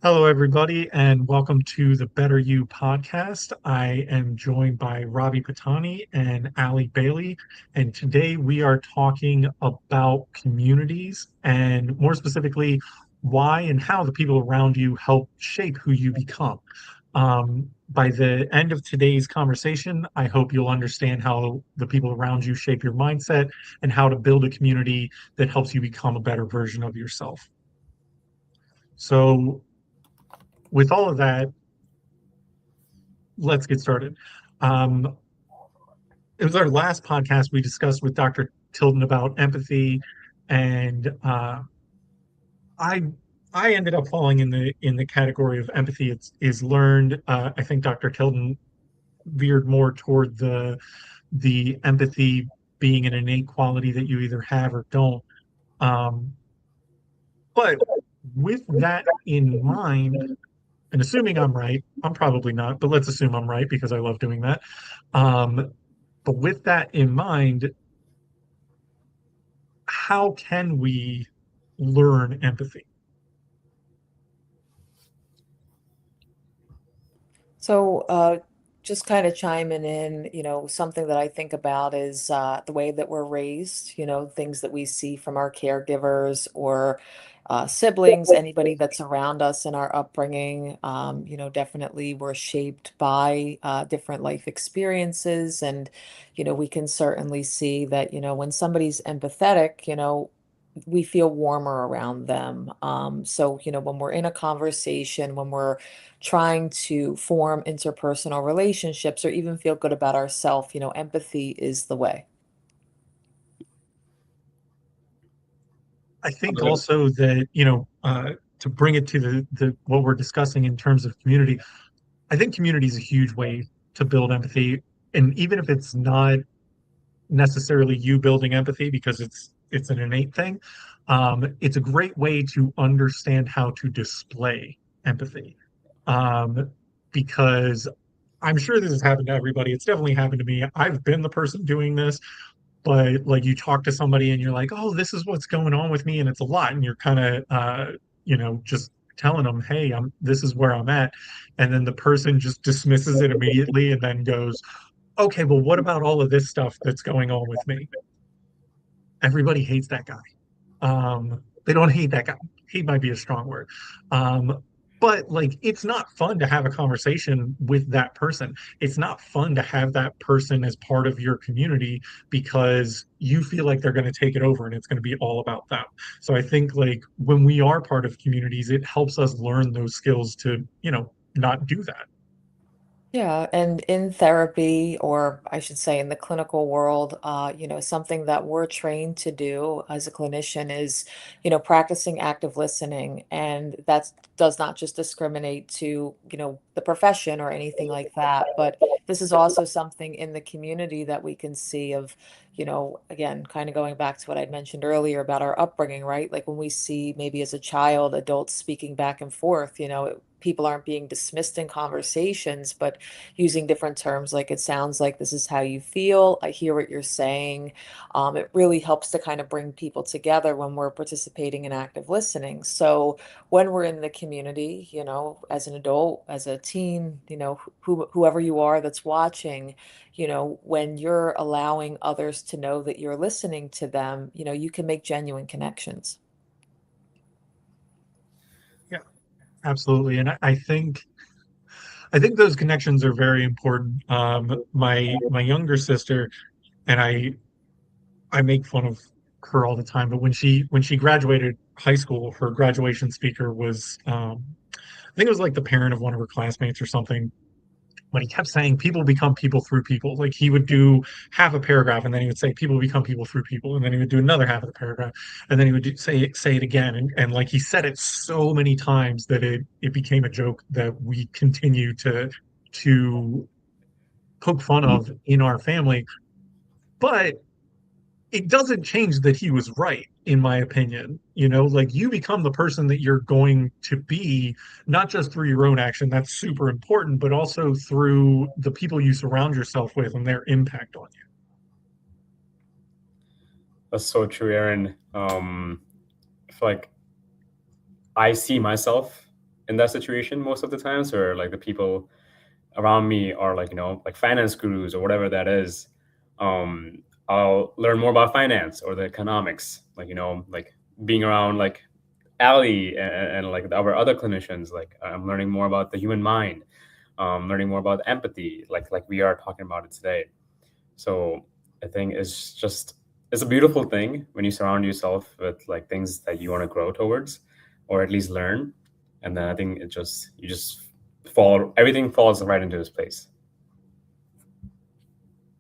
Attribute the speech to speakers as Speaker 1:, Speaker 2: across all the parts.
Speaker 1: Hello, everybody, and welcome to the Better You podcast. I am joined by Robbie Patani and Ali Bailey, and today we are talking about communities and more specifically, why and how the people around you help shape who you become. By the end of today's conversation, I hope you'll understand how the people around you shape your mindset and how to build a community that helps you become a better version of yourself. So, with all of that, let's get started. Um, it was our last podcast we discussed with Dr. Tilden about empathy, and I I ended up falling in the category of empathy. Is learned. I think Dr. Tilden veered more toward the empathy being an innate quality that you either have or don't. Um, but with that in mind, and assuming I'm right, I'm probably not, but let's assume I'm right because I love doing that. Um, but with that in mind, how can we learn empathy?
Speaker 2: So, just kind of chiming in, something that I think about is the way that we're raised, things that we see from our caregivers or siblings, anybody that's around us in our upbringing. Definitely we're shaped by different life experiences. And, we can certainly see that, when somebody's empathetic, we feel warmer around them. So, when we're in a conversation, when we're trying to form interpersonal relationships or even feel good about ourselves, empathy is the way.
Speaker 1: I think also that, to bring it to the what we're discussing in terms of community, I think community is a huge way to build empathy. And even if it's not necessarily you building empathy because it's an innate thing, it's a great way to understand how to display empathy. Um, because I'm sure this has happened to everybody. It's definitely happened to me. I've been the person doing this, but like you talk to somebody and you're like, oh, this is what's going on with me, and it's a lot, and you're kind of just telling them, hey, this is where I'm at, and then the person just dismisses it immediately and then goes, okay, well, what about all of this stuff that's going on with me? Everybody hates that guy. They don't hate that guy. Hate might be a strong word. But like it's not fun to have a conversation with that person. It's not fun to have that person as part of your community because you feel like they're going to take it over and it's going to be all about them. So I think like when we are part of communities, it helps us learn those skills to, not do that.
Speaker 2: Yeah, and in therapy, or I should say in the clinical world, something that we're trained to do as a clinician is, practicing active listening. And that does not just discriminate to, the profession or anything like that, but this is also something in the community that we can see of, again, kind of going back to what I'd mentioned earlier about our upbringing, right? Like when we see maybe as a child, adults speaking back and forth, people aren't being dismissed in conversations, but using different terms like it sounds like this is how you feel. I hear what you're saying. It really helps to kind of bring people together when we're participating in active listening. So when we're in the community, as an adult, as a teen, whoever you are that's watching, when you're allowing others to know that you're listening to them, you can make genuine connections.
Speaker 1: Yeah, absolutely. And I think those connections are very important. My younger sister and I make fun of her all the time, but when she graduated high school, her graduation speaker was I think it was like the parent of one of her classmates or something. But he kept saying people become people through people. Like he would do half a paragraph and then he would say people become people through people, and then he would do another half of the paragraph, and then he would say it again, and like he said it so many times that it became a joke that we continue to poke fun of in our family. But it doesn't change that he was right, in my opinion. Like you become the person that you're going to be, not just through your own action, that's super important, but also through the people you surround yourself with and their impact on you.
Speaker 3: That's so true, Aaron. I feel like I see myself in that situation most of the times, or like the people around me are like, like finance gurus or whatever that is. I'll learn more about finance or the economics, like, like being around like Ali and like our other clinicians. Like I'm learning more about the human mind, learning more about empathy, like we are talking about it today. So I think it's a beautiful thing when you surround yourself with like things that you want to grow towards, or at least learn. And then I think you just everything falls right into this place.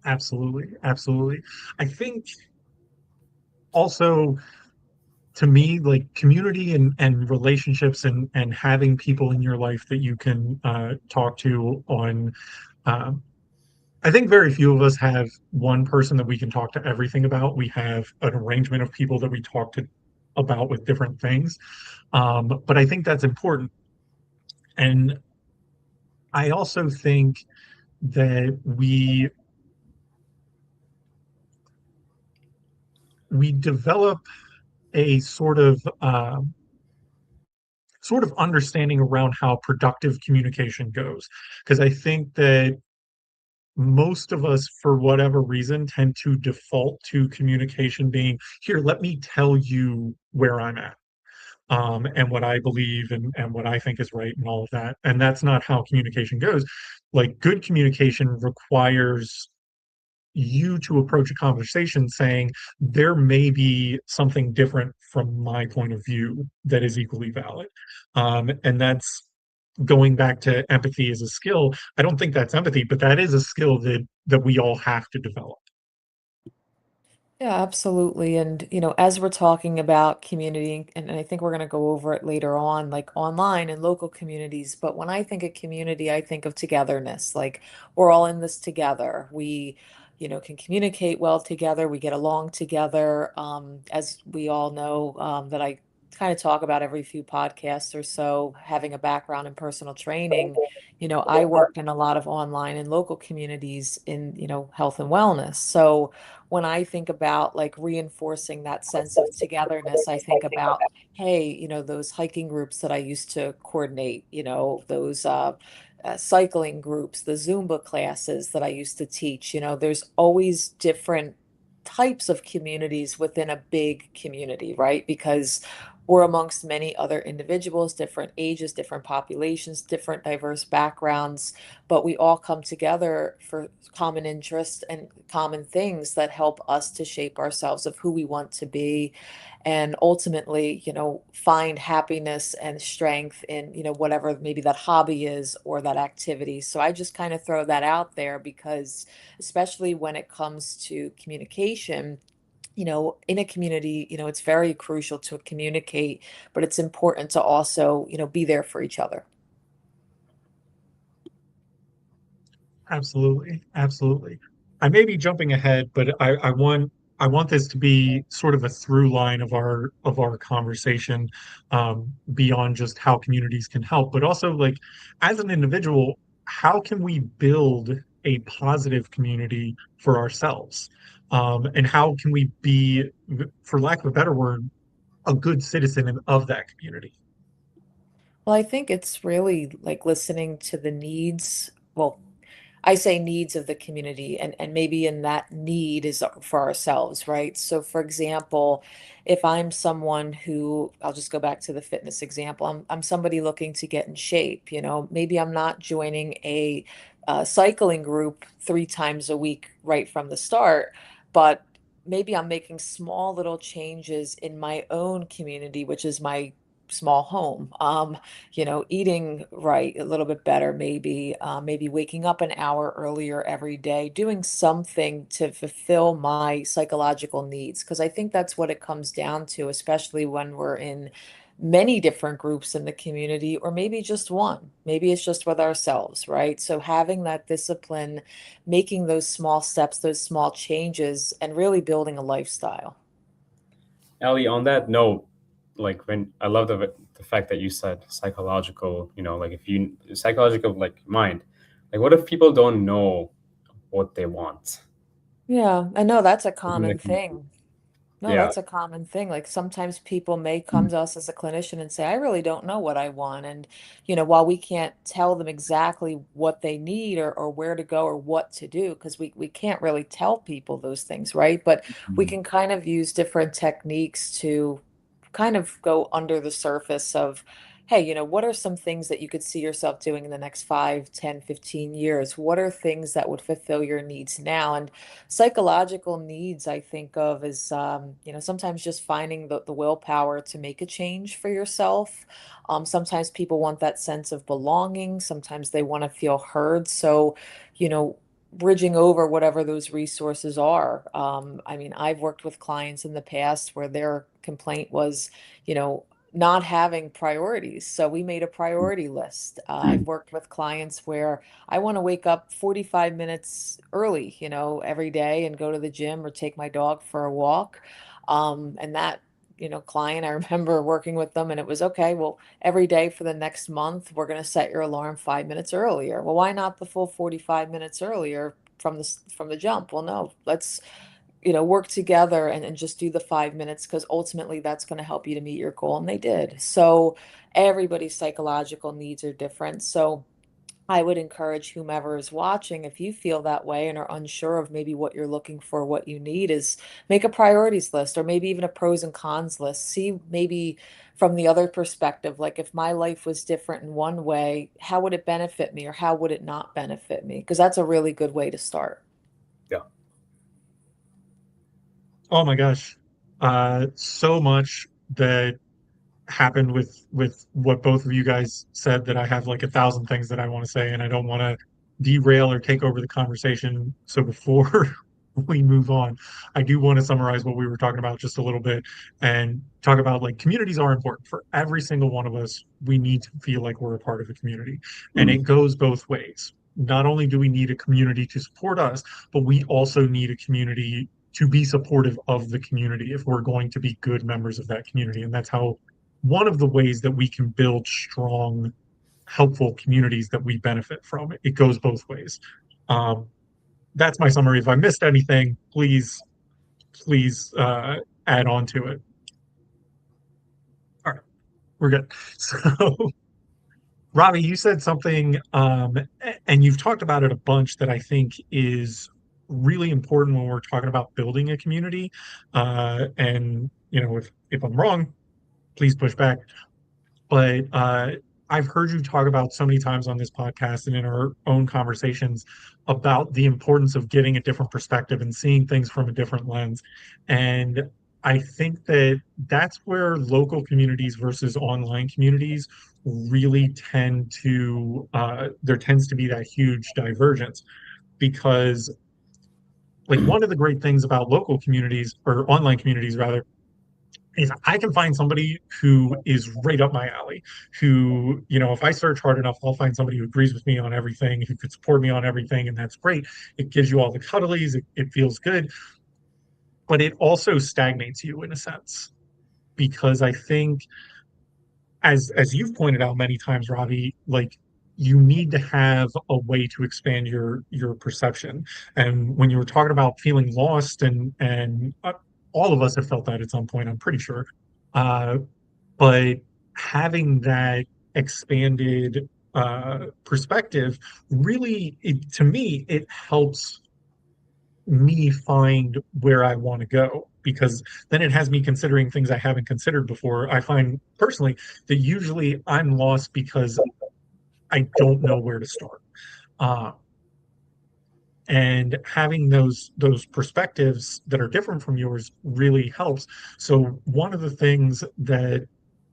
Speaker 1: Absolutely, absolutely. I think also, to me, like community and relationships and having people in your life that you can talk to on um, I think very few of us have one person that we can talk to everything about. We have an arrangement of people that we talk to about with different things. But I think that's important. And I also think that we develop a sort of understanding around how productive communication goes. Because I think that most of us, for whatever reason, tend to default to communication being here, let me tell you where I'm at. And what I believe and what I think is right and all of that. And that's not how communication goes. Like good communication requires you to approach a conversation saying there may be something different from my point of view that is equally valid. And that's going back to empathy as a skill. I don't think that's empathy, but that is a skill that we all have to develop.
Speaker 2: Yeah, absolutely. And, as we're talking about community, and I think we're going to go over it later on, like online and local communities. But when I think of community, I think of togetherness. Like we're all in this together. We, can communicate well together. We get along together. As we all know, that I kind of talk about every few podcasts or so, having a background in personal training. I worked in a lot of online and local communities in, health and wellness. So, when I think about like reinforcing that sense of togetherness, I think about, hey, those hiking groups that I used to coordinate, those cycling groups, the Zumba classes that I used to teach. There's always different types of communities within a big community, right? Because we're amongst many other individuals, different ages, different populations, different diverse backgrounds, but we all come together for common interests and common things that help us to shape ourselves of who we want to be and ultimately, find happiness and strength in, whatever maybe that hobby is or that activity. So I just kind of throw that out there because especially when it comes to communication, in a community, it's very crucial to communicate, but it's important to also, be there for each other.
Speaker 1: Absolutely, absolutely. I may be jumping ahead, but I want this to be sort of a through line of our conversation, beyond just how communities can help, but also like as an individual, how can we build a positive community for ourselves? And how can we be, for lack of a better word, a good citizen of that community?
Speaker 2: Well, I think it's really like listening to the needs. Well, I say needs of the community, and maybe in that need is for ourselves, right? So for example, if I'm someone who, I'll just go back to the fitness example. I'm somebody looking to get in shape, maybe I'm not joining a cycling group 3 times a week right from the start, but maybe I'm making small little changes in my own community, which is my small home. Eating right a little bit better, maybe waking up an hour earlier every day, doing something to fulfill my psychological needs. Because I think that's what it comes down to, especially when we're in many different groups in the community, or maybe just one. Maybe it's just with ourselves, right? So having that discipline, making those small steps, those small changes, and really building a lifestyle.
Speaker 3: Ali, on that note, like when I love the fact that you said psychological, like if you psychological like mind, like what if people don't know what they want
Speaker 2: Yeah, I know that's a
Speaker 3: within the
Speaker 2: common
Speaker 3: community?
Speaker 2: thing. No,
Speaker 3: Yeah.
Speaker 2: that's a common thing. Like sometimes people may come to us as a clinician and say, I really don't know what I want. And, while we can't tell them exactly what they need or where to go or what to do, because we can't really tell people those things, right? But we
Speaker 3: Mhm.
Speaker 2: can kind of use different techniques to kind of go under the surface of, hey, what are some things that you could see yourself doing in the next 5, 10, 15 years? What are things that would fulfill your needs now? And psychological needs I think of as sometimes just finding the willpower to make a change for yourself. Sometimes people want that sense of belonging, sometimes they want to feel heard. So you know bridging over whatever those resources are. I mean, I've worked with clients in the past where their complaint was you know not having priorities, so we made a priority list. I've worked with clients where I want to wake up 45 minutes early, every day and go to the gym or take my dog for a walk. And that, client, I remember working with them and it was okay. Well, every day for the next month, we're going to set your alarm 5 minutes earlier. Well, why not the full 45 minutes earlier from the jump? Well, no, let's work together and just do the 5 minutes because ultimately that's going to help you to meet your goal. And they did. So everybody's psychological needs are different. So I would encourage whomever is watching, if you feel that way and are unsure of maybe what you're looking for, what you need, is make a priorities list or maybe even a pros and cons list. See maybe from the other perspective, like if my life was different in one way, how would it benefit me or how would it not benefit me? Because that's a really good way to start.
Speaker 3: Yeah.
Speaker 1: Oh my gosh. So much that happened with what both of you guys said that I have like 1,000 things that I want to say, and I don't want to derail or take over the conversation. So before we move on, I do want to summarize what we were talking about just a little bit and talk about like communities are important for every single one of us. We need to feel like we're a part of a community, and it goes both ways. Not only do we need a community to support us, but we also need a community to be supportive of the community if we're going to be good members of that community. And that's how one of the ways that we can build strong, helpful communities that we benefit from. It goes both ways. Um, that's my summary. If I missed anything, please add on to it. All right, we're good. So, Robbie, you said something, and you've talked about it a bunch that I think is really important when we're talking about building a community. And if I'm wrong, please push back. But I've heard you talk about so many times on this podcast and in our own conversations about the importance of getting a different perspective and seeing things from a different lens. And I think that that's where local communities versus online communities really there tends to be that huge divergence because, like, one of the great things about local communities or online communities, rather, if I can find somebody who is right up my alley, who, if I search hard enough, I'll find somebody who agrees with me on everything, who could support me on everything, and that's great. It gives you all the cuddlies, it feels good, but it also stagnates you in a sense. Because I think, as you've pointed out many times, Ravi, like you need to have a way to expand your perception. And when you were talking about feeling lost, and all of us have felt that at some point, I'm pretty sure. Uh, but having that expanded perspective really, to me, it helps me find where I want to go because then it has me considering things I haven't considered before. I find personally that usually I'm lost because I don't know where to start. Uh, and having those perspectives that are different from yours really helps. So one of the things that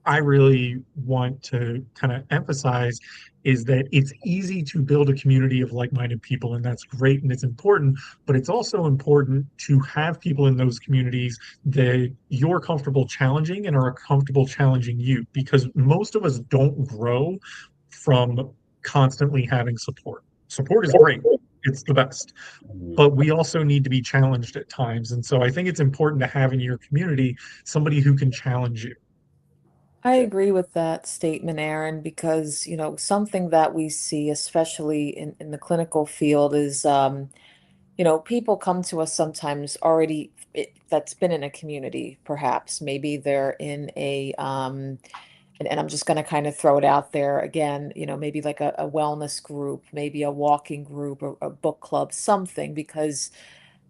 Speaker 1: I really want to kind of emphasize is that it's easy to build a community of like-minded people, and that's great and it's important, but it's also important to have people in those communities that you're comfortable challenging and are comfortable challenging you, because most of us don't grow from constantly having support. Support is great. It's the best,
Speaker 3: Mhm.
Speaker 1: but we also need to be challenged at times. And so I think it's important to have in your community somebody who can challenge you.
Speaker 2: I agree with that statement, Aaron, because, something that we see, especially in the clinical field, is people come to us sometimes already that's been in a community, perhaps. Maybe they're in a and I'm just going to kind of throw it out there again, maybe like a wellness group, maybe a walking group or a book club, something, because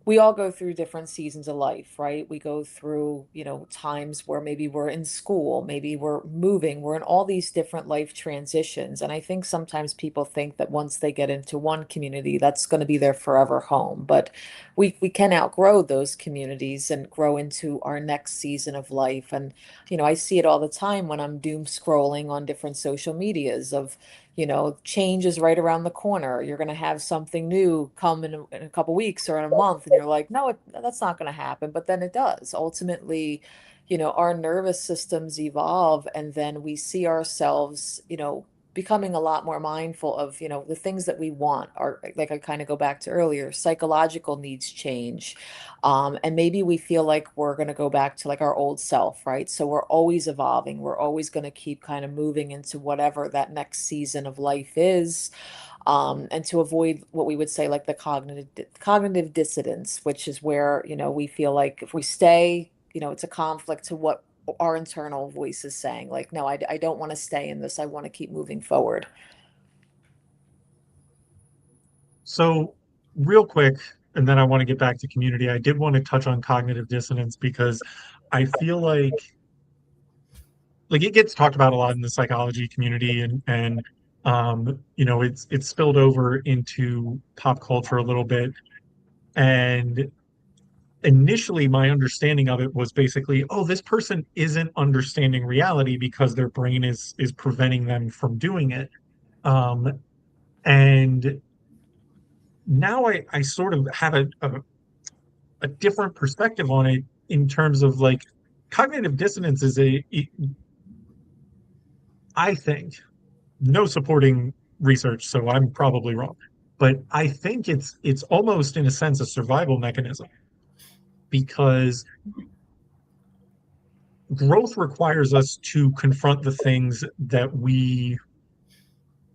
Speaker 2: we all go through different seasons of life, right? We go through, times where maybe we're in school, maybe we're moving, we're in all these different life transitions. And I think sometimes people think that once they get into one community, that's going to be their forever home. But we can outgrow those communities and grow into our next season of life. And, I see it all the time when I'm doom scrolling on different social medias of, change is right around the corner. You're going to have something new come in a couple weeks or in a month. And you're like, no, that's not going to happen. But then it does. Ultimately, our nervous systems evolve, and then we see ourselves, becoming a lot more mindful of, the things that we want are, like I kind of go back to earlier, psychological needs change. And maybe we feel like we're going to go back to like our old self, right? So we're always evolving. We're always going to keep kind of moving into whatever that next season of life is. And to avoid what we would say like the cognitive dissonance, which is where, we feel like if we stay, it's a conflict to what our internal voice is saying. Like, no, I don't want to stay in this. I want to keep moving forward.
Speaker 1: So, real quick, and then I want to get back to community. I did want to touch on cognitive dissonance because I feel like it gets talked about a lot in the psychology community, and it's spilled over into pop culture a little bit. And initially, my understanding of it was basically, oh, this person isn't understanding reality because their brain is preventing them from doing it. And now I sort of have a different perspective on it in terms of like cognitive dissonance is I think, no supporting research, so I'm probably wrong, but I think it's almost in a sense a survival mechanism because growth requires us to confront the things that we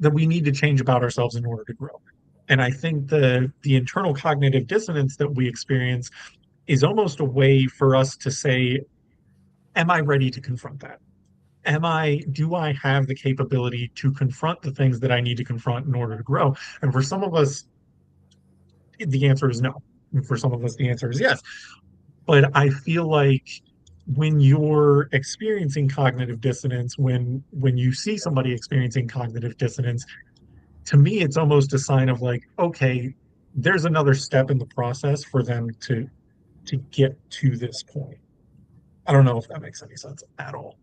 Speaker 1: need to change about ourselves in order to grow. And I think the internal cognitive dissonance that we experience is almost a way for us to say, am I ready to confront that? Do I have the capability to confront the things that I need to confront in order to grow? And for some of us, the answer is no. And for some of us, the answer is yes. But I feel like when you're experiencing cognitive dissonance, when you see somebody experiencing cognitive dissonance, to me, it's almost a sign of like, okay, there's another step in the process for them to get to this point. I don't know if that makes any sense at all.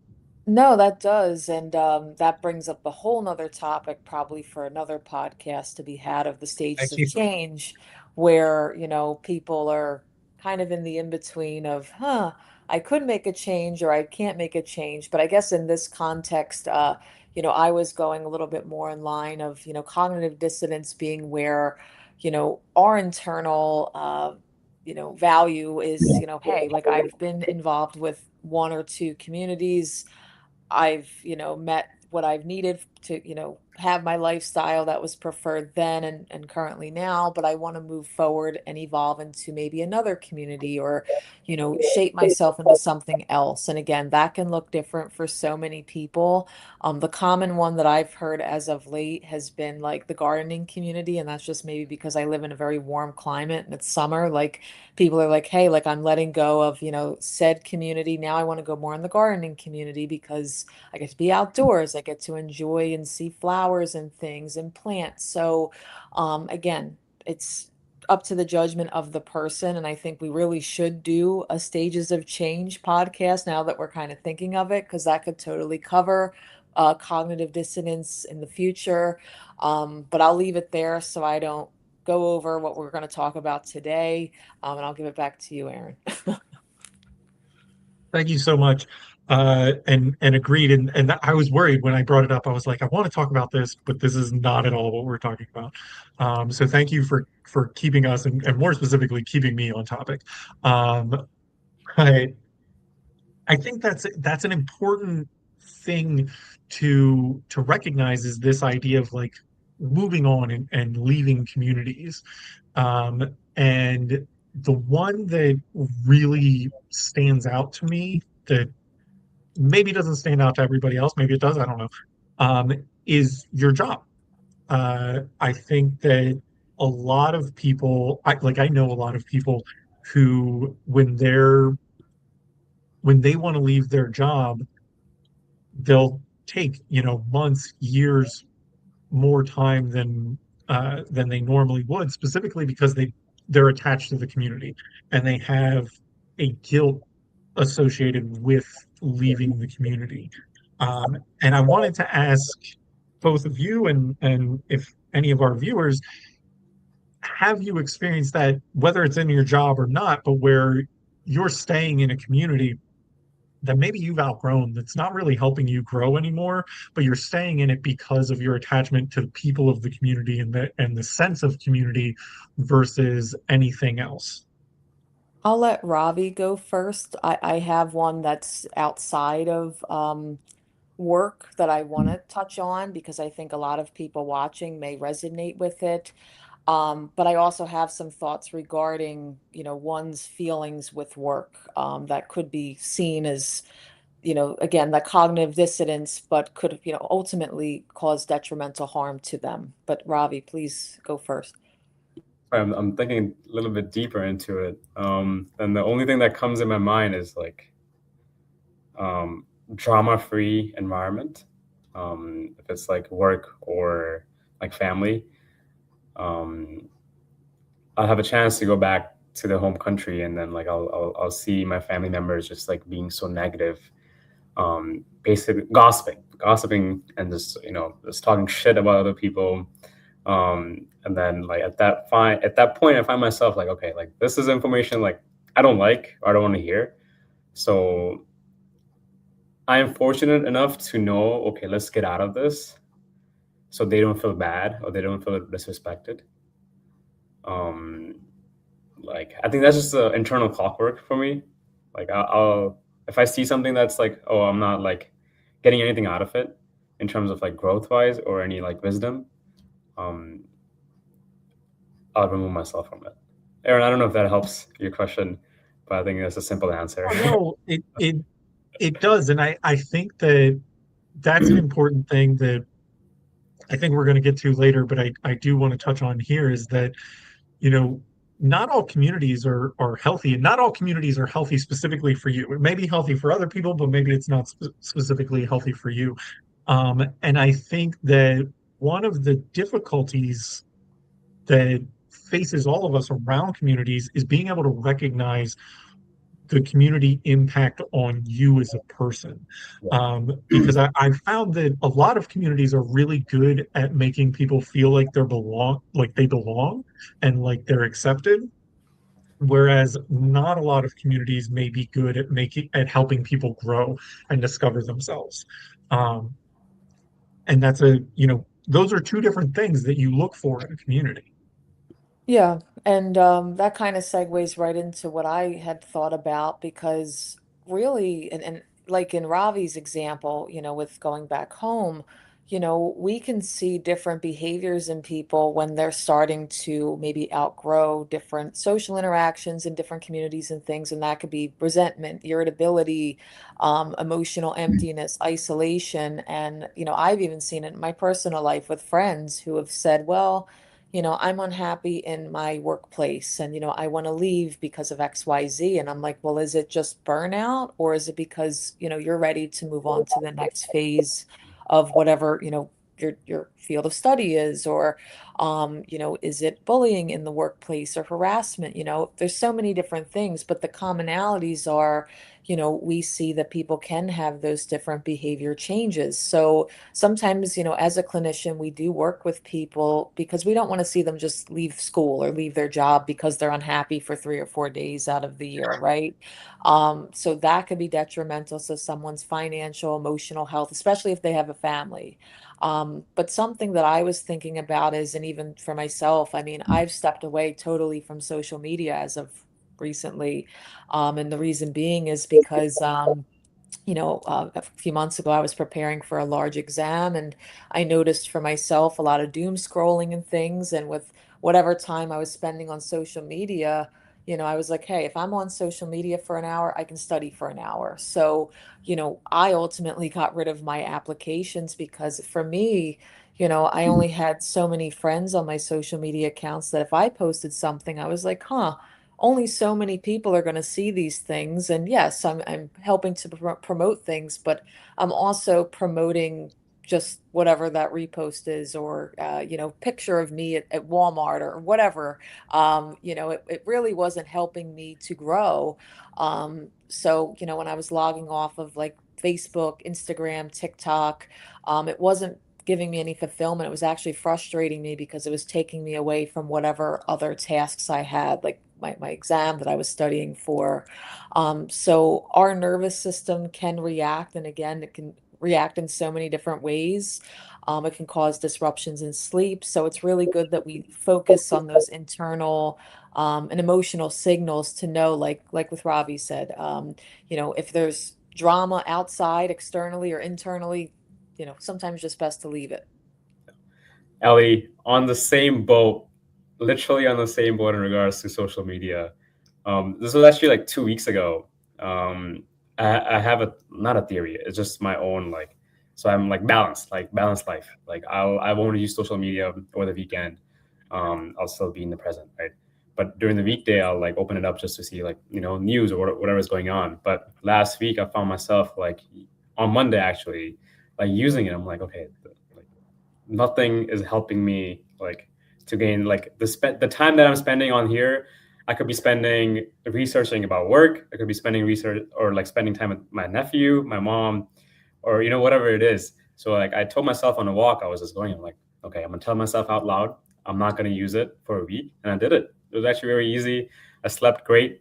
Speaker 2: No, that does. And that brings up a whole nother topic, probably for another podcast to be had, of the stages
Speaker 1: Thank
Speaker 2: of
Speaker 1: you.
Speaker 2: change, where, people are kind of in the in between of, I could make a change or I can't make a change. But I guess in this context, I was going a little bit more in line of, cognitive dissonance being where, our internal, value is, hey, like I've been involved with one or two communities. I've, met what I've needed to, have my lifestyle that was preferred then and currently now, but I want to move forward and evolve into maybe another community or, shape myself into something else. And again, that can look different for so many people. The common one that I've heard as of late has been like the gardening community. And that's just maybe because I live in a very warm climate and it's summer. Like people are like, hey, like I'm letting go of, said community. Now I want to go more in the gardening community because I get to be outdoors. I get to enjoy and see flowers and things and plants. So, again, it's up to the judgment of the person. And I think we really should do a stages of change podcast now that we're kind of thinking of it, because that could totally cover cognitive dissonance in the future. But I'll leave it there so I don't go over what we're going to talk about today. And I'll give it back to you, Aaron.
Speaker 1: Thank you so much. And agreed. And I was worried when I brought it up. I was like, I want to talk about this, but this is not at all what we're talking about. So thank you for keeping us and more specifically keeping me on topic. Um, I I think that's an important thing to recognize is this idea of moving on and leaving communities. And the one that really stands out to me, that maybe doesn't stand out to everybody else, maybe it does, I don't know, is your job. I think that a lot of people, I know a lot of people who, when they want to leave their job, they'll take, months, years, more time than they normally would, specifically because they're attached to the community and they have a guilt associated with leaving the community. And I wanted to ask both of you, and if any of our viewers, have you experienced that, whether it's in your job or not, but where you're staying in a community that maybe you've outgrown, that's not really helping you grow anymore, but you're staying in it because of your attachment to the people of the community and the sense of community versus anything else?
Speaker 2: I'll let Ravi go first. I have one that's outside of work that I want to touch on because I think a lot of people watching may resonate with it. But I also have some thoughts regarding, one's feelings with work, that could be seen as, again, that cognitive dissonance, but could, ultimately cause detrimental harm to them. But Ravi, please go first.
Speaker 3: I'm thinking a little bit deeper into it. And the only thing that comes in my mind is like drama-free environment. If it's like work or like family, um, I'll have a chance to go back to the home country, and then like I'll see my family members just like being so negative, basically gossiping, and just talking shit about other people. And then like at that point, I find myself like, okay, like this is information like I don't like or I don't want to hear. So I am fortunate enough to know, okay, let's get out of this, so they don't feel bad or they don't feel disrespected. Um, like I think that's just the internal clockwork for me. Like I'll if I see something that's like, oh, I'm not like getting anything out of it in terms of like growth wise or any like wisdom, um, I'll remove myself from it. Aaron, I don't know if that helps your question, but I think that's a simple answer.
Speaker 1: Oh, no, it does. And I think that that's an important thing that I think we're going to get to later, but I do want to touch on here, is that, you know, not all communities are healthy, and not all communities are healthy specifically for you. It may be healthy for other people, but maybe it's not specifically healthy for you. And I think that one of the difficulties that faces all of us around communities is being able to recognize the community impact on you as a person. Because I found that a lot of communities are really good at making people feel like they belong and like they're accepted, whereas not a lot of communities may be good at helping people grow and discover themselves. Um, and those are two different things that you look for in a community.
Speaker 2: Yeah, and that kind of segues right into what I had thought about because really, and like in Ravi's example, with going back home, we can see different behaviors in people when they're starting to maybe outgrow different social interactions in different communities and things, and that could be resentment, irritability, emotional emptiness, isolation, and I've even seen it in my personal life with friends who have said, well, I'm unhappy in my workplace and, I want to leave because of XYZ. And I'm like, well, is it just burnout or is it because, you're ready to move on to the next phase of whatever, your field of study is, or, is it bullying in the workplace or harassment? There's so many different things, but the commonalities are, we see that people can have those different behavior changes. So, sometimes, as a clinician, we do work with people because we don't want to see them just leave school or leave their job because they're unhappy for 3 or 4 days out of the year, right? So that could be detrimental to someone's financial, emotional health, especially if they have a family. But something that I was thinking about is, and even for myself, I mean, I've stepped away totally from social media as of recently. And the reason being is because, a few months ago, I was preparing for a large exam, and I noticed for myself a lot of doom scrolling and things. And with whatever time I was spending on social media, I was like, hey, if I'm on social media for an hour, I can study for an hour. So, I ultimately got rid of my applications because for me, I only had so many friends on my social media accounts that if I posted something, I was like, huh, only so many people are going to see these things. And yes, I'm helping to promote things, but I'm also promoting just whatever that repost is, or picture of me at Walmart or whatever. It really wasn't helping me to grow. So when I was logging off of like Facebook, Instagram, TikTok, it wasn't giving me any fulfillment. It was actually frustrating me because it was taking me away from whatever other tasks I had, like my exam that I was studying for. So our nervous system can react, and again, it can react in so many different ways. It can cause disruptions in sleep. So it's really good that we focus on those internal and emotional signals to know, like with Ravi said, if there's drama outside, externally or internally, sometimes just best to leave it.
Speaker 3: Ellie, on the same boat, literally on the same boat in regards to social media. This was actually like 2 weeks ago. I have a not a theory. It's just my own like. So I'm like balanced life. Like I won't use social media over the weekend. I'll still be in the present, right? But during the weekday, I'll like open it up just to see like news or whatever's going on. But last week, I found myself like on Monday actually like using it. I'm like, okay, like nothing is helping me like to gain like the time that I'm spending on here. I could be spending researching about work. I could be spending research or like spending time with my nephew, my mom, or whatever it is. So like I told myself on a walk, I was just going, I'm like, okay, I'm gonna tell myself out loud, I'm not gonna use it for a week, and I did it. It was actually very easy. I slept great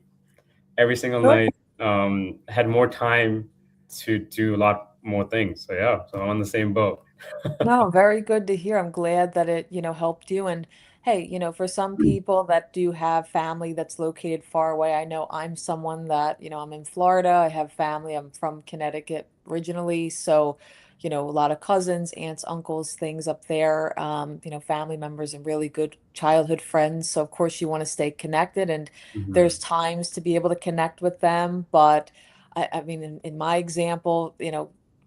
Speaker 3: every single
Speaker 2: Good.
Speaker 3: night. Had more time to do a lot more things. So yeah, so I'm on the same boat.
Speaker 2: No, very good to hear. I'm glad that it, helped you. And hey, for some people that do have family that's located far away, I know I'm someone that, I'm in Florida. I have family. I'm from Connecticut originally. So, a lot of cousins, aunts, uncles, things up there, family members and really good childhood friends. So, of course, you want to stay connected, and there's
Speaker 3: Mhm.
Speaker 2: times to be able to connect with them. But I mean, in my example,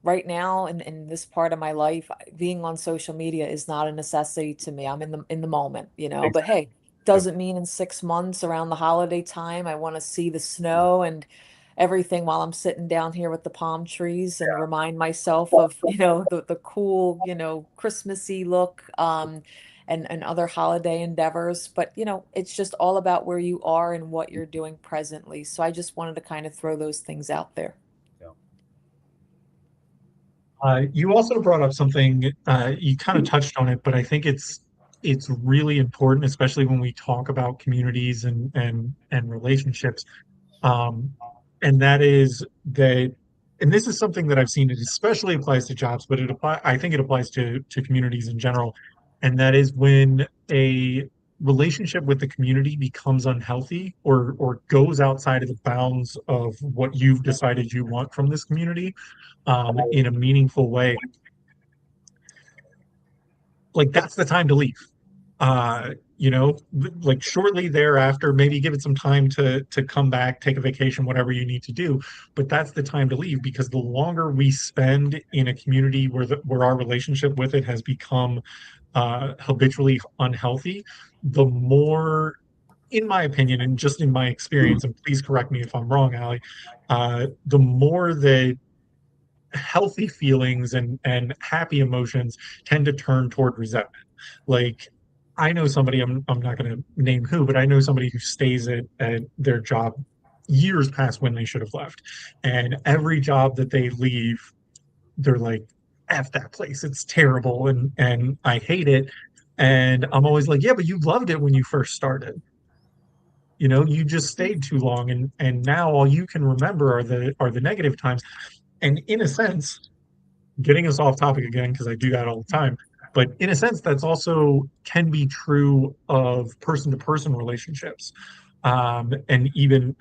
Speaker 2: right now in this part of my life, being on social media is not a necessity to me. I'm in the moment, but
Speaker 3: Exactly.
Speaker 2: hey, doesn't mean in 6 months around the holiday time I want to see the snow and everything while I'm sitting down here with the palm trees and remind myself of the cool Christmassy look, and other holiday endeavors. But it's just all about where you are and what you're doing presently. So I just wanted to kind of throw those things out there.
Speaker 3: Yeah.
Speaker 1: You also brought up something, you kind of touched on it, but I think it's really important, especially when we talk about communities and relationships. Um, and that is that, and this is something that I've seen, it especially applies to jobs, but I think it applies to communities in general. And that is when a relationship with the community becomes unhealthy or goes outside of the bounds of what you've decided you want from this community, in a meaningful way, like that's the time to leave. Like shortly thereafter, maybe give it some time to come back, take a vacation, whatever you need to do. But that's the time to leave, because the longer we spend in a community where our relationship with it has become habitually unhealthy, the more, in my opinion, and just in my experience, and please correct me if I'm wrong, Ali, the more that healthy feelings and happy emotions tend to turn toward resentment. Like, I know somebody, I'm not going to name who, but I know somebody who stays at their job years past when they should have left. And every job that they leave, they're like, F that place. It's terrible and I hate it. And I'm always like, yeah, but you loved it when you first started. You just stayed too long, and now all you can remember are the negative times. And in a sense, getting us off topic again, because I do that all the time, but in a sense, that's also can be true of person to person relationships, and even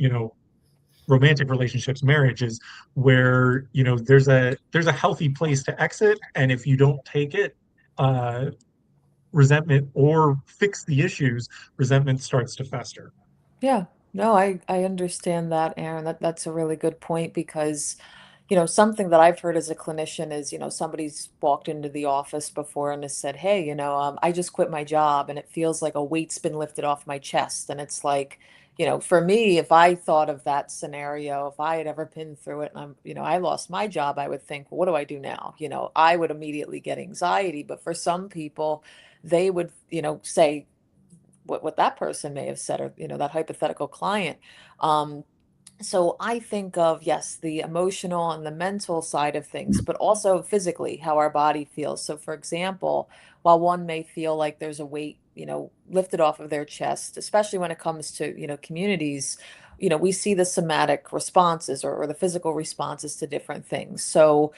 Speaker 1: romantic relationships, marriages, where there's a healthy place to exit, and if you don't take it, uh, resentment or fix the issues, resentment starts to fester.
Speaker 2: Yeah. No, I understand that, Aaron. That's a really good point because, something that I've heard as a clinician is, somebody's walked into the office before and has said, "Hey, I just quit my job and it feels like a weight's been lifted off my chest." And it's like, for me, if I thought of that scenario, if I had ever been through it and I lost my job, I would think, well, what do I do now? I would immediately get anxiety. But for some people, they would, say, what that person may have said, or that hypothetical client. Um, so I think of, yes, the emotional and the mental side of things, but also physically how our body feels. So for example, while one may feel like there's a weight, lifted off of their chest, especially when it comes to, communities, we see the somatic responses, or the physical responses to different things. So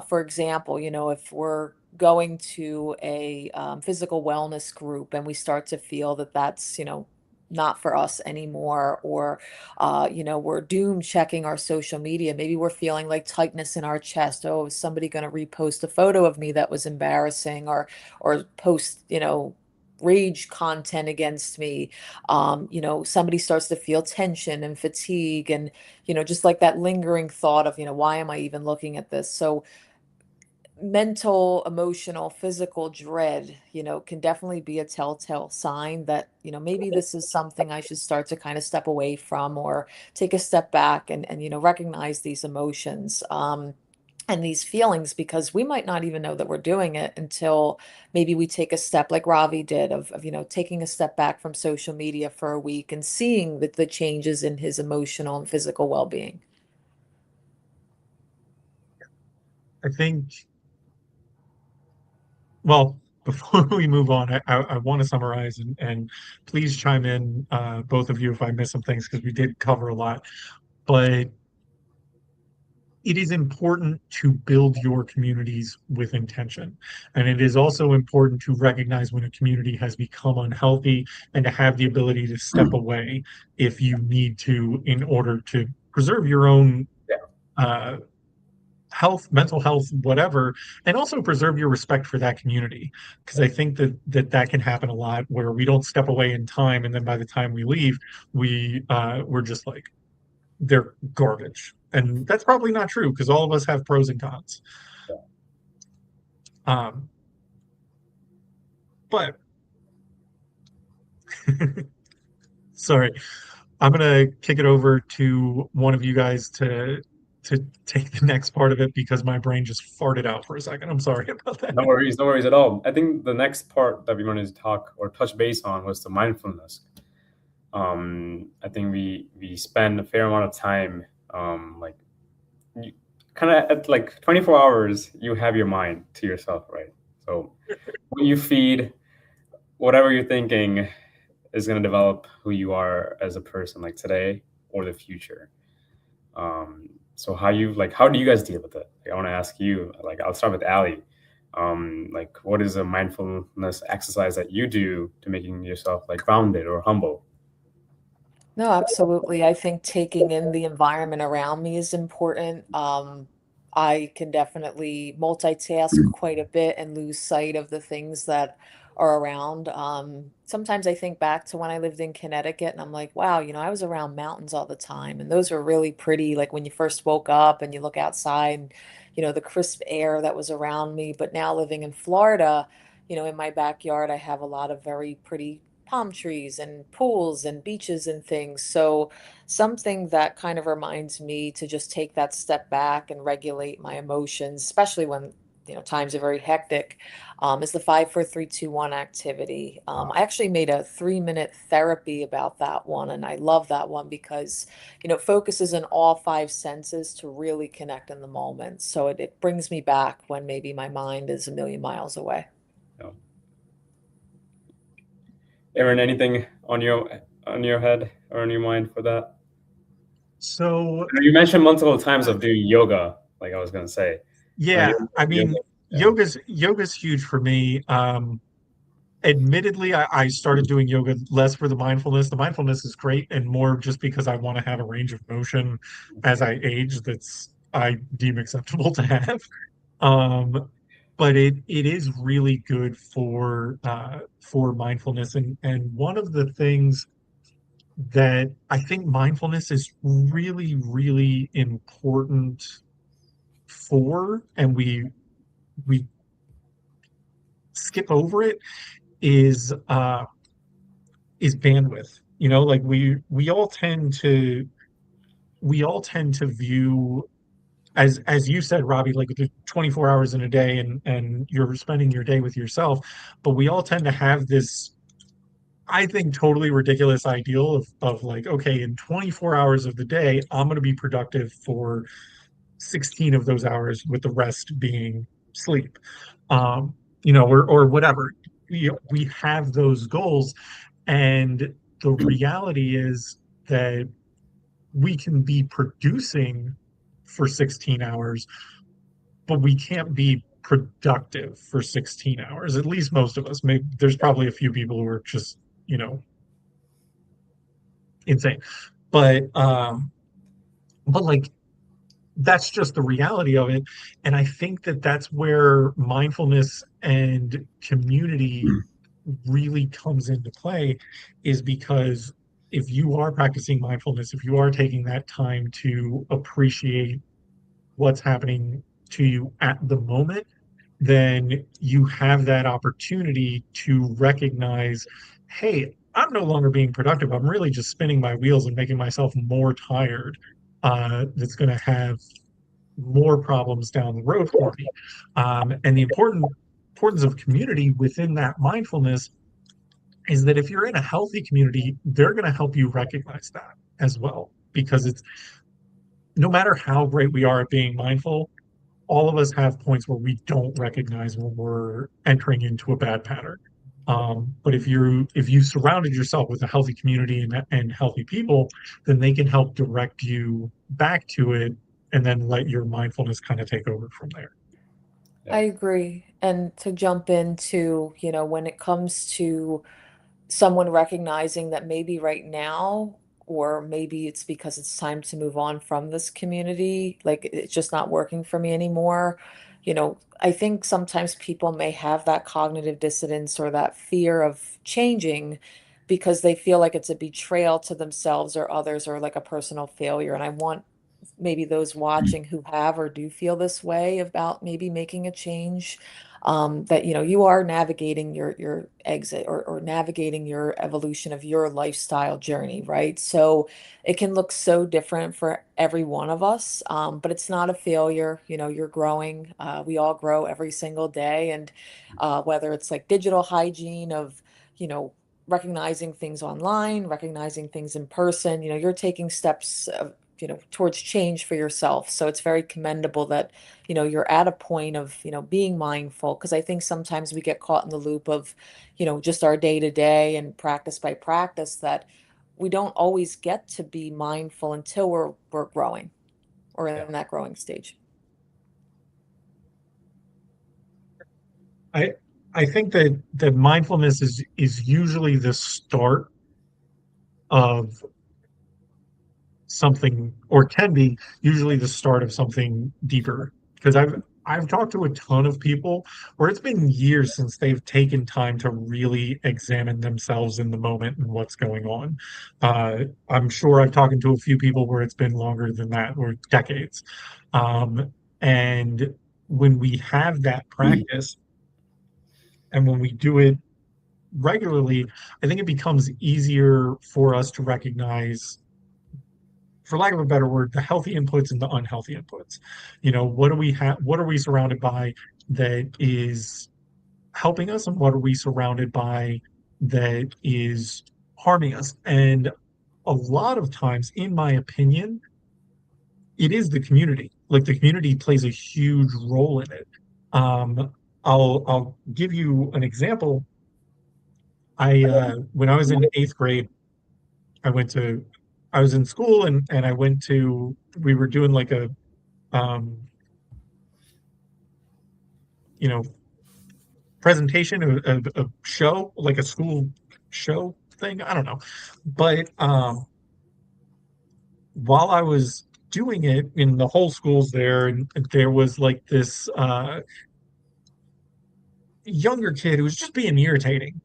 Speaker 2: for example, if we're going to a physical wellness group and we start to feel that that's, not for us anymore, or we're doom checking our social media. Maybe we're feeling like tightness in our chest. Oh, is somebody going to repost a photo of me that was embarrassing, or post, rage content against me? Somebody starts to feel tension and fatigue, and just like that lingering thought of, why am I even looking at this? So mental, emotional, physical dread, can definitely be a telltale sign that, maybe this is something I should start to kind of step away from, or take a step back and recognize these emotions, and these feelings, because we might not even know that we're doing it until maybe we take a step like Ravi did of taking a step back from social media for a week and seeing the changes in his emotional and physical well-being.
Speaker 1: I think, well, before we move on, I want to summarize, and please chime in, both of you, if I miss some things, because we did cover a lot. But it is important to build your communities with intention. And it is also important to recognize when a community has become unhealthy, and to have the ability to step away if you need to, in order to preserve your own
Speaker 3: Yeah.
Speaker 1: uh, health, mental health, whatever, and also preserve your respect for that community. Because I think that can happen a lot, where we don't step away in time, and then by the time we leave, we're just like, they're garbage. And that's probably not true, because all of us have pros and cons. Um, but sorry, I'm gonna kick it over to one of you guys to take the next part of it, because my brain just farted out for a second. I'm sorry about that.
Speaker 3: No worries at all. I think the next part that we wanted to talk or touch base on was the mindfulness. I think we spend a fair amount of time, like, you kind of at like 24 hours, you have your mind to yourself, right? So what you feed, whatever you're thinking, is going to develop who you are as a person, like today or the future. So how do you guys deal with it? Like, I want to ask you, like, I'll start with Ali. Like, what is a mindfulness exercise that you do to making yourself like grounded or humble?
Speaker 2: No, absolutely. I think taking in the environment around me is important. I can definitely multitask quite a bit and lose sight of the things that are around. Sometimes I think back to when I lived in Connecticut and I'm like, wow, I was around mountains all the time, and those were really pretty. Like when you first woke up and you look outside, and, the crisp air that was around me. But now living in Florida, in my backyard, I have a lot of very pretty palm trees and pools and beaches and things. So something that kind of reminds me to just take that step back and regulate my emotions, especially when times are very hectic, is the 5 4 3 2 1 activity. I actually made a 3 minute therapy about that one, and I love that one because it focuses on all five senses to really connect in the moment. So it brings me back when maybe my mind is a million miles away.
Speaker 3: You Aaron, anything on your head or on your mind for that?
Speaker 1: So
Speaker 3: You mentioned multiple times of doing yoga, like I was gonna say.
Speaker 1: yeah, I
Speaker 3: Yoga,
Speaker 1: mean,
Speaker 3: yeah.
Speaker 1: yoga's huge for me. Admittedly, I started doing yoga less for the mindfulness. The mindfulness is great, and more just because I want to have a range of motion as I age that's I deem acceptable to have. Um, but it is really good for mindfulness. And one of the things that I think mindfulness is really, really important for, and we skip over it, is bandwidth. You know, like we all tend to view, as you said, Robbie, like there's 24 hours in a day, and you're spending your day with yourself, but we all tend to have this, I think, totally ridiculous ideal of like, okay, in 24 hours of the day, I'm going to be productive for 16 of those hours, with the rest being sleep. You know, or whatever. We have those goals, and the reality is that we can be producing for 16 hours, but we can't be productive for 16 hours. At least most of us. Maybe there's probably a few people who are just, you know, insane. But like, that's just the reality of it. And I think that that's where mindfulness and community really comes into play, is because if you are practicing mindfulness, if you are taking that time to appreciate what's happening to you at the moment, then you have that opportunity to recognize, hey, I'm no longer being productive. I'm really just spinning my wheels and making myself more tired. That's going to have more problems down the road for me. And the importance of community within that mindfulness is that if you're in a healthy community, they're going to help you recognize that as well. Because it's, no matter how great we are at being mindful, all of us have points where we don't recognize when we're entering into a bad pattern. But if you surrounded yourself with a healthy community and healthy people, then they can help direct you back to it, and then let your mindfulness kind of take over from there.
Speaker 3: Yeah.
Speaker 2: I agree. And to jump into, when it comes to someone recognizing that maybe right now, or maybe it's because it's time to move on from this community, like it's just not working for me anymore. I think sometimes people may have that cognitive dissonance or that fear of changing because they feel like it's a betrayal to themselves or others, or like a personal failure. And I want maybe those watching who have or do feel this way about maybe making a change, that you are navigating your exit, or navigating your evolution of your lifestyle journey, right? So it can look so different for every one of us, but it's not a failure. You're growing. We all grow every single day. And whether it's like digital hygiene of you know recognizing things online, recognizing things in person, you're taking steps of towards change for yourself. So it's very commendable that you're at a point of being mindful, because I think sometimes we get caught in the loop of just our day to day and practice by practice, that we don't always get to be mindful until we're growing, or
Speaker 3: Yeah.
Speaker 2: in that growing stage.
Speaker 1: I I think that mindfulness is usually the start of something, or can be usually the start of something deeper. Because I've talked to a ton of people where it's been years since they've taken time to really examine themselves in the moment and what's going on. I'm sure I've talked to a few people where it's been longer than that, or decades. And when we have that practice, and when we do it regularly, I think it becomes easier for us to recognize, for lack of a better word, the healthy inputs and the unhealthy inputs. What do we have? What are we surrounded by that is helping us, and what are we surrounded by that is harming us? And a lot of times, in my opinion, it is the community. Like, the community plays a huge role in it. I'll give you an example. When I was in eighth grade, I went to I was in school, and I went to we were doing like a um you know presentation, a show, like a school show thing. I don't know. But while I was doing it, in the whole school's there, and there was like this younger kid who was just being irritating,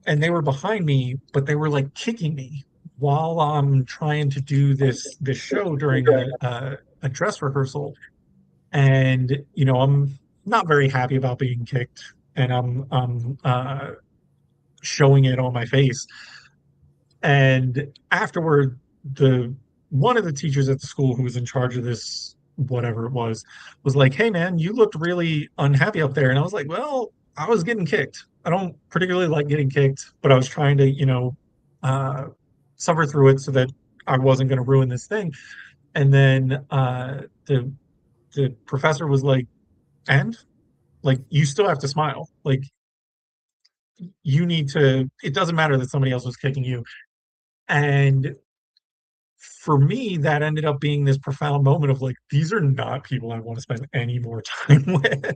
Speaker 1: and they were behind me, but they were like kicking me while I'm trying to do this show during a dress rehearsal, and I'm not very happy about being kicked, and I'm showing it on my face. And afterward, the one of the teachers at the school who was in charge of this, whatever it was like, "Hey man, you looked really unhappy up there." And I was like, "Well, I was getting kicked. I don't particularly like getting kicked, but I was trying to, uh, suffer through it so that I wasn't going to ruin this thing." And then the professor was like, "And like, you still have to smile. Like, you need to. It doesn't matter that somebody else was kicking you." And for me, that ended up being this profound moment of like, these are not people I want to spend any more time with.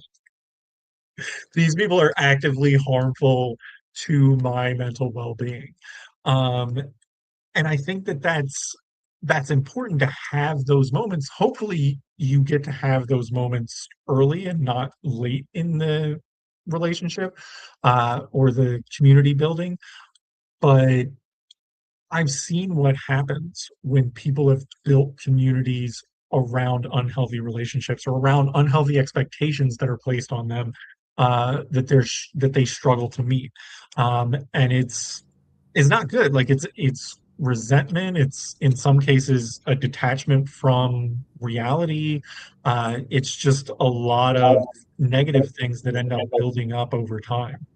Speaker 1: These people are actively harmful to my mental well-being. Um, and I think that that's important to have those moments. Hopefully, you get to have those moments early and not late in the relationship or the community building. But I've seen what happens when people have built communities around unhealthy relationships or around unhealthy expectations that are placed on them that they struggle to meet, and it's not good. Like it's resentment. It's in some cases a detachment from reality. It's just a lot of negative things that end up building up over time.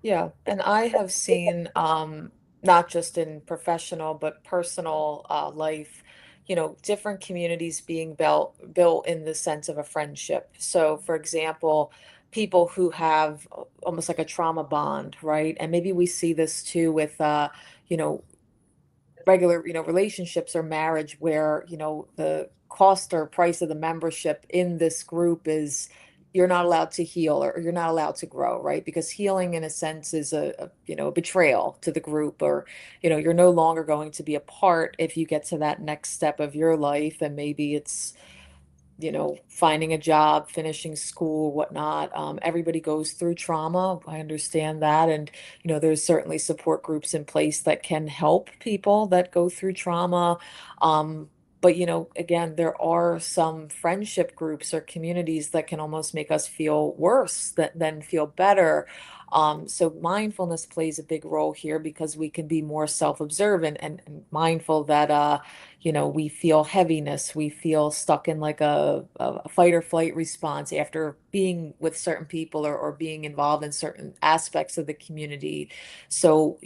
Speaker 2: Yeah, and I have seen, not just in professional but personal life, different communities being built in the sense of a friendship. So, for example, people who have almost like a trauma bond, right? And maybe we see this too with, you know, regular, relationships or marriage where, the cost or price of the membership in this group is you're not allowed to heal or you're not allowed to grow, right? Because healing in a sense is a betrayal to the group, or, you're no longer going to be a part if you get to that next step of your life. And maybe it's, finding a job, finishing school, whatnot. Everybody goes through trauma. I understand that. And, there's certainly support groups in place that can help people that go through trauma. But, again, there are some friendship groups or communities that can almost make us feel worse than feel better. So mindfulness plays a big role here because we can be more self-observant and mindful that, we feel heaviness, we feel stuck in like a fight or flight response after being with certain people or being involved in certain aspects of the community. So,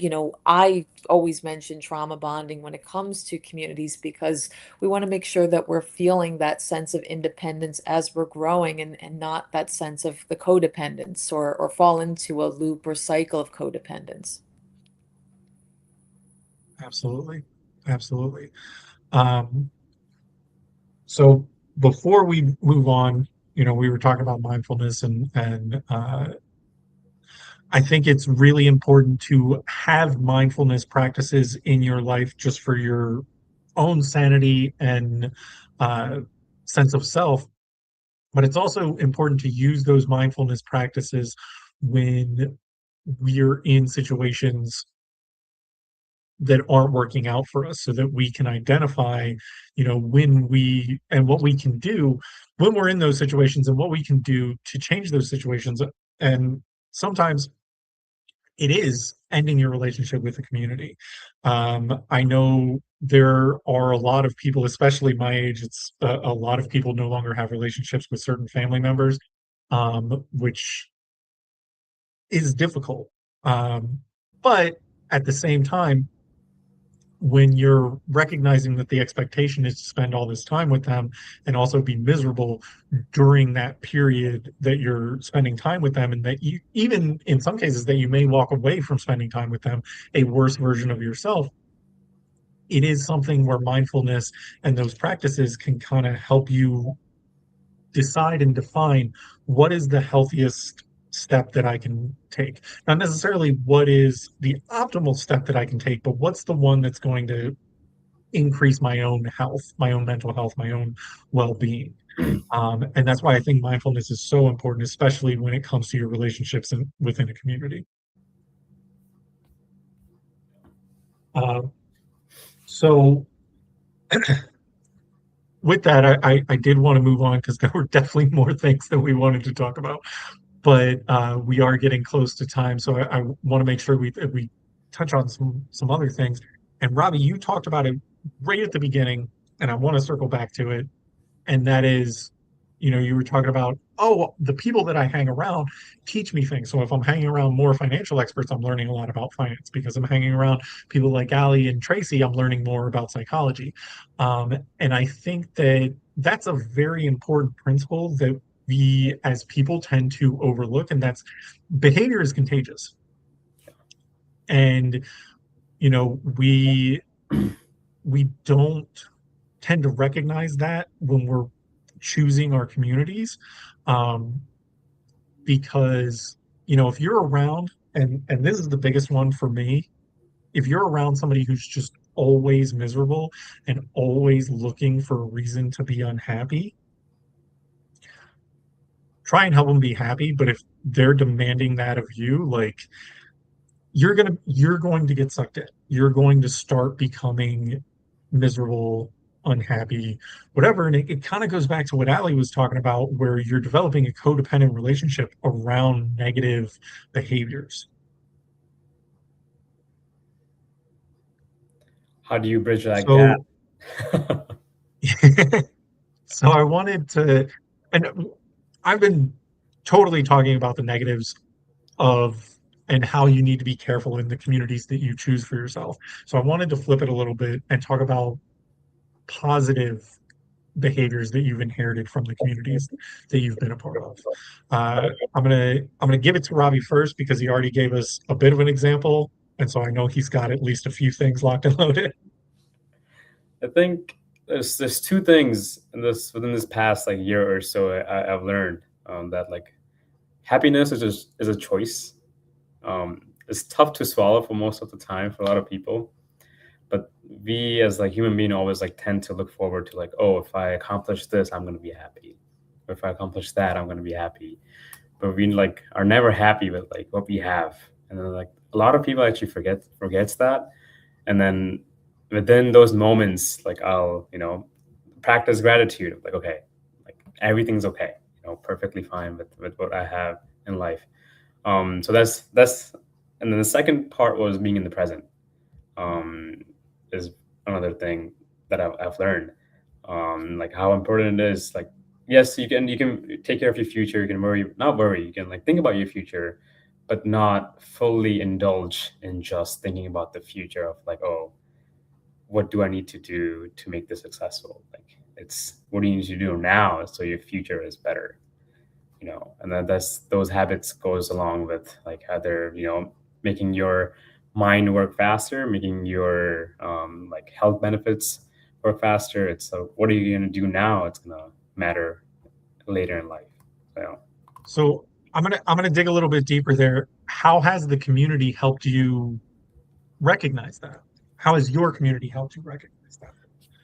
Speaker 2: I always mention trauma bonding when it comes to communities because we want to make sure that we're feeling that sense of independence as we're growing, and not that sense of the codependence or fall into a loop or cycle of codependence.
Speaker 1: Absolutely, absolutely. Um, so before we move on, we were talking about mindfulness, and I think it's really important to have mindfulness practices in your life just for your own sanity and uh, sense of self. But it's also important to use those mindfulness practices when we're in situations that aren't working out for us so that we can identify, when we and what we can do when we're in those situations and what we can do to change those situations. And sometimes it is ending your relationship with the community. I know there are a lot of people, especially my age, it's a lot of people no longer have relationships with certain family members, which is difficult. Um, but at the same time, when you're recognizing that the expectation is to spend all this time with them and also be miserable during that period that you're spending time with them, and that you, even in some cases, that you may walk away from spending time with them a worse version of yourself, it is something where mindfulness and those practices can kind of help you decide and define what is the healthiest step that I can take. Not necessarily what is the optimal step that I can take, but what's the one that's going to increase my own health, my own mental health, my own well-being. And that's why I think mindfulness is so important, especially when it comes to your relationships within a community. So with that, I did want to move on because there were definitely more things that we wanted to talk about, but we are getting close to time. So I want to make sure we touch on some other things. And Robbie, you talked about it right at the beginning, and I want to circle back to it. And that is, you were talking about, oh, the people that I hang around teach me things. So if I'm hanging around more financial experts, I'm learning a lot about finance. Because I'm hanging around people like Ali and Tracy, I'm learning more about psychology. And I think that that's a very important principle that we as people tend to overlook, and that's behavior is contagious. And we don't tend to recognize that when we're choosing our communities, um, because if you're around, and this is the biggest one for me, if you're around somebody who's just always miserable and always looking for a reason to be unhappy, try and help them be happy. But if they're demanding that of you, like, you're going to get sucked in. You're going to start becoming miserable, unhappy, whatever. And it kind of goes back to what Ali was talking about, where you're developing a codependent relationship around negative behaviors.
Speaker 3: How do you bridge that
Speaker 1: So,
Speaker 3: gap?
Speaker 1: so I wanted to, and I've been totally talking about the negatives of and how you need to be careful in the communities that you choose for yourself. So I wanted to flip it a little bit and talk about positive behaviors that you've inherited from the communities that you've been a part of. I'm gonna give it to Robbie first because he already gave us a bit of an example, and so I know he's got at least a few things locked and loaded.
Speaker 3: I think there's two things within this past like year or so I've learned, that like happiness is a choice. It's tough to swallow for most of the time for a lot of people, but we as like human being always like tend to look forward to like, oh, if I accomplish this, I'm gonna be happy. Or if I accomplish that, I'm gonna be happy. But we like are never happy with like what we have, and then like a lot of people actually forgets that, and then within those moments, like I'll practice gratitude. Like, okay, like everything's okay, perfectly fine with what I have in life. So that's, and then the second part was being in the present. Um, is another thing that I've learned. Like how important it is. Like, yes, you can take care of your future. You can not worry. You can like think about your future, but not fully indulge in just thinking about the future of like, oh, what do I need to do to make this successful? Like, it's what do you need to do now so your future is better, and then that's those habits goes along with like either making your mind work faster, making your like health benefits work faster. It's so what are you going to do now? It's going to matter later in life. So
Speaker 1: So I'm gonna dig a little bit deeper there. How has the community helped you recognize that? How has your community helped you recognize that?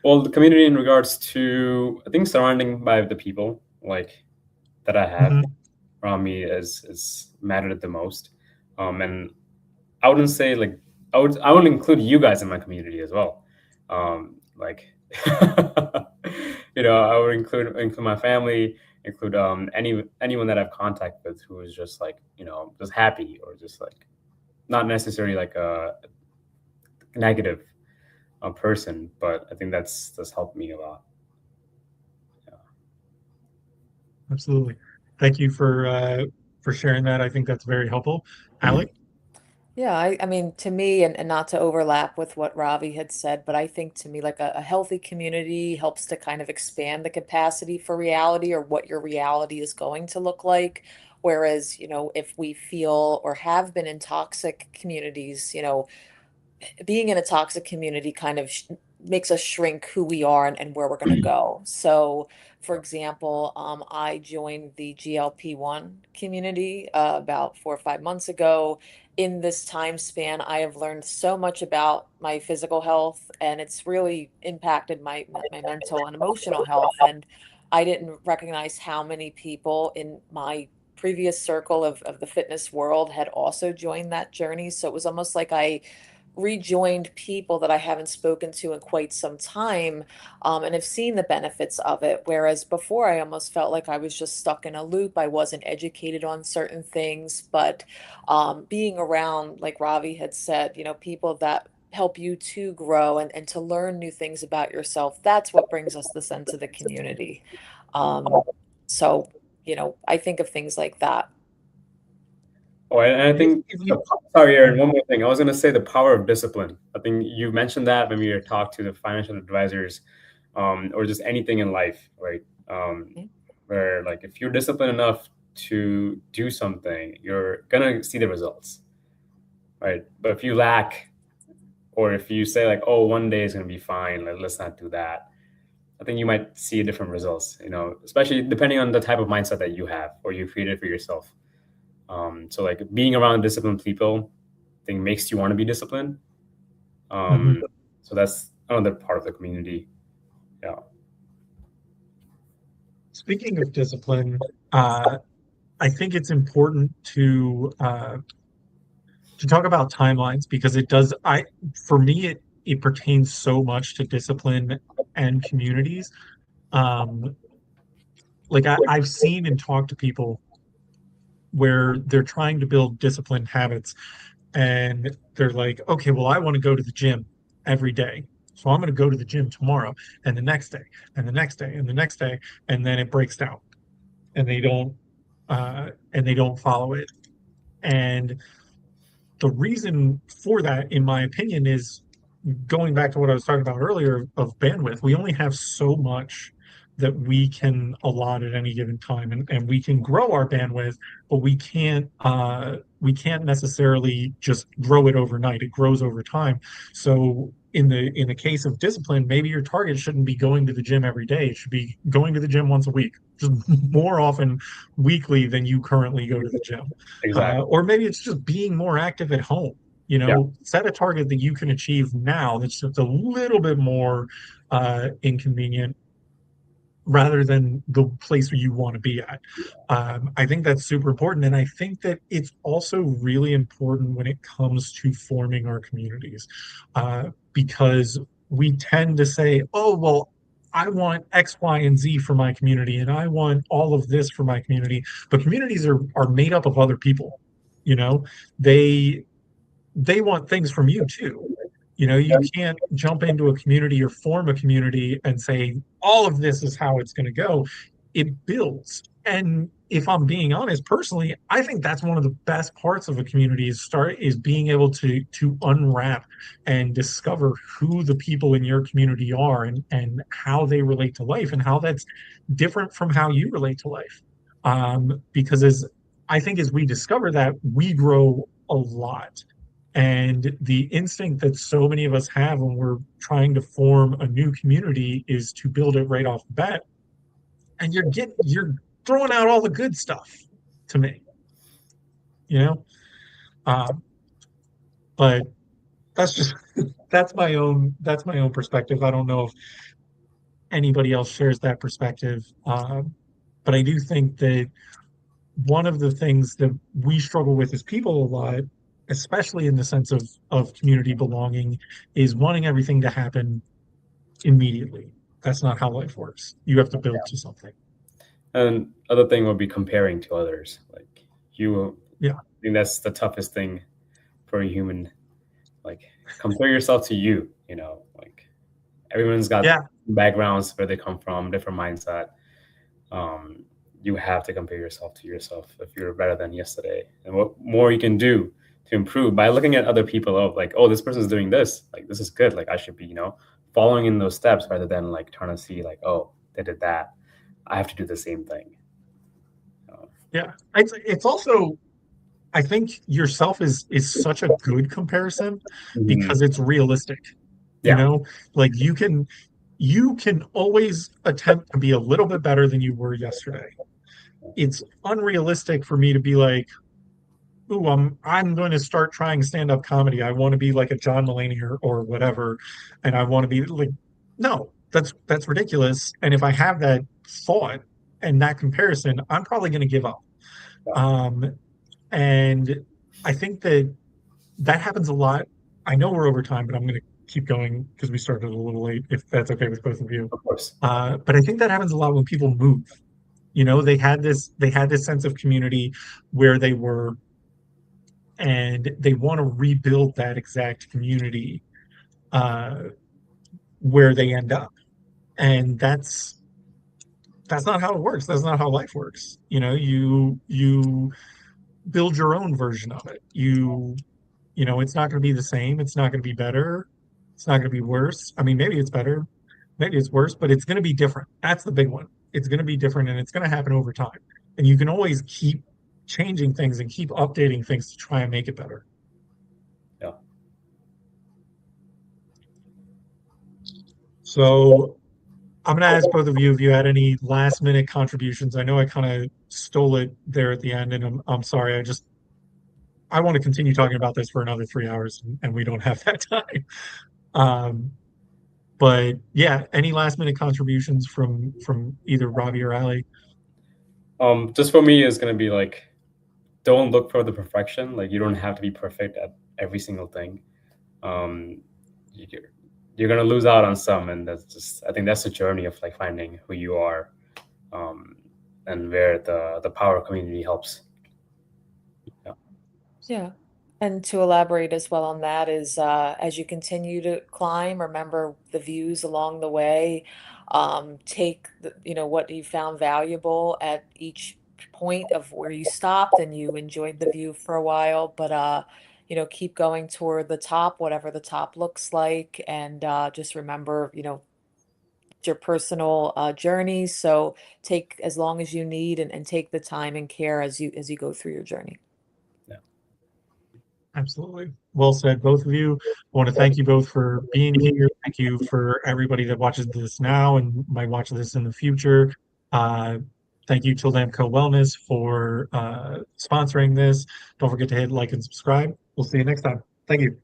Speaker 3: well, the community in regards to I think surrounding by the people like that I have
Speaker 1: Mhm.
Speaker 3: around me is mattered the most. And I wouldn't say like I would include you guys in my community as well. Like I would include my family, include anyone that I've contact with who is just like just happy or just like not necessarily like a negative person, but I think that's helped me a lot. Yeah.
Speaker 1: Absolutely. Thank you for sharing that. I think that's very helpful. Ali?
Speaker 2: Yeah, I mean, to me, and not to overlap with what Ravi had said, but I think to me, like a healthy community helps to kind of expand the capacity for reality or what your reality is going to look like. Whereas, if we feel or have been in toxic communities, being in a toxic community kind of makes us shrink who we are and where we're going to go. So, for example, I joined the GLP-1 community about 4 or 5 months ago. In this time span, I have learned so much about my physical health, and it's really impacted my mental and emotional health. And I didn't recognize how many people in my previous circle of the fitness world had also joined that journey. So it was almost like I rejoined people that I haven't spoken to in quite some time, and have seen the benefits of it. Whereas before, I almost felt like I was just stuck in a loop. I wasn't educated on certain things, but being around, like Ravi had said, people that help you to grow and to learn new things about yourself, that's what brings us the sense of the community. So, I think of things like that.
Speaker 3: Oh, and I think, sorry, Aaron, one more thing. I was going to say the power of discipline. I think you mentioned that when we talked to the financial advisors, or just anything in life, right? Where like if you're disciplined enough to do something, you're going to see the results, right? But if you lack, or if you say like, oh, one day is going to be fine, let's not do that, I think you might see different results, especially depending on the type of mindset that you have or you created for yourself. So like being around disciplined people, I think makes you want to be disciplined. So that's another part of the community. Yeah.
Speaker 1: Speaking of discipline, I think it's important to talk about timelines, because it does. For me, it pertains so much to discipline and communities. Like I've seen and talked to people where they're trying to build disciplined habits, and they're like, okay, well, I want to go to the gym every day, so I'm going to go to the gym tomorrow, and the next day, and the next day, and the next day, and then it breaks down, and they don't follow it. And the reason for that, in my opinion, is going back to what I was talking about earlier of bandwidth. We only have so much that we can allot at any given time, and we can grow our bandwidth, but we can't necessarily just grow it overnight. It grows over time. So in the case of discipline, maybe your target shouldn't be going to the gym every day. It should be going to the gym once a week, just more often weekly than you currently go to the gym.
Speaker 3: Exactly.
Speaker 1: Or maybe it's just being more active at home. Set a target that you can achieve now that's just a little bit more inconvenient, rather than the place where you want to be at. I think that's super important. And I think that it's also really important when it comes to forming our communities, because we tend to say, oh, well, I want X, Y, and Z for my community, and I want all of this for my community. But communities are made up of other people. They want things from you too. You can't jump into a community or form a community and say, all of this is how it's going to go. It builds. And if I'm being honest, personally, I think that's one of the best parts of a community is being able to unwrap and discover who the people in your community are, and how they relate to life, and how that's different from how you relate to life. Because I think as we discover that, we grow a lot. And the instinct that so many of us have when we're trying to form a new community is to build it right off the bat. And you're throwing out all the good stuff to me, but that's my own perspective. I don't know if anybody else shares that perspective, but I do think that one of the things that we struggle with as people a lot, especially in the sense of community belonging, is wanting everything to happen immediately. That's not how life works. You have to build to something.
Speaker 3: And other thing would be comparing to others. Like
Speaker 1: I
Speaker 3: think that's the toughest thing for a human. Like compare yourself to you, like everyone's got backgrounds, where they come from, different mindset. You have to compare yourself to yourself if you're better than yesterday. And what more you can do to improve by looking at other people of like, oh, this person's doing this, like this is good, like I should be, following in those steps, rather than like trying to see like, oh, they did that, I have to do the same thing.
Speaker 1: It's also, I think yourself is such a good comparison, because it's realistic. Like you can always attempt to be a little bit better than you were yesterday. It's unrealistic for me to be like, ooh, I'm going to start trying stand-up comedy. I want to be like a John Mulaney or whatever, and I want to be like, no, that's ridiculous. And if I have that thought and that comparison, I'm probably going to give up. And I think that happens a lot. I know we're over time, but I'm going to keep going because we started a little late, if that's okay with both of you.
Speaker 3: Of course.
Speaker 1: But I think that happens a lot when people move. You know, they had this sense of community where they were, and they want to rebuild that exact community uh, where they end up, and that's not how it works. That's not how life works. You know, you build your own version of it. You know, it's not going to be the same. It's not going to be better. It's not going to be worse. I mean, maybe it's better, maybe it's worse, but it's going to be different. That's the big one. It's going to be different, and it's going to happen over time. And you can always keep changing things and keep updating things to try and make it better.
Speaker 3: Yeah.
Speaker 1: So I'm going to ask both of you if you had any last minute contributions. I know I kind of stole it there at the end, and I'm sorry. I want to continue talking about this for another 3 hours, and we don't have that time. But yeah, any last minute contributions from either Robbie or Ali?
Speaker 3: Just for me, it's gonna be like, don't look for the perfection. Like, you don't have to be perfect at every single thing. Um, you, you're gonna lose out on some, and I think that's the journey of like finding who you are, and where the power community helps.
Speaker 2: Yeah. And to elaborate as well on that is, as you continue to climb, remember the views along the way. Take what you found valuable at each point of where you stopped and you enjoyed the view for a while, but keep going toward the top, whatever the top looks like, and just remember, your personal journey. So take as long as you need, and take the time and care as you go through your journey.
Speaker 1: Absolutely. Well said, both of you. I want to thank you both for being here. Thank you for everybody that watches this now and might watch this in the future. Thank you, Tildamco Wellness, for sponsoring this. Don't forget to hit like and subscribe. We'll see you next time. Thank you.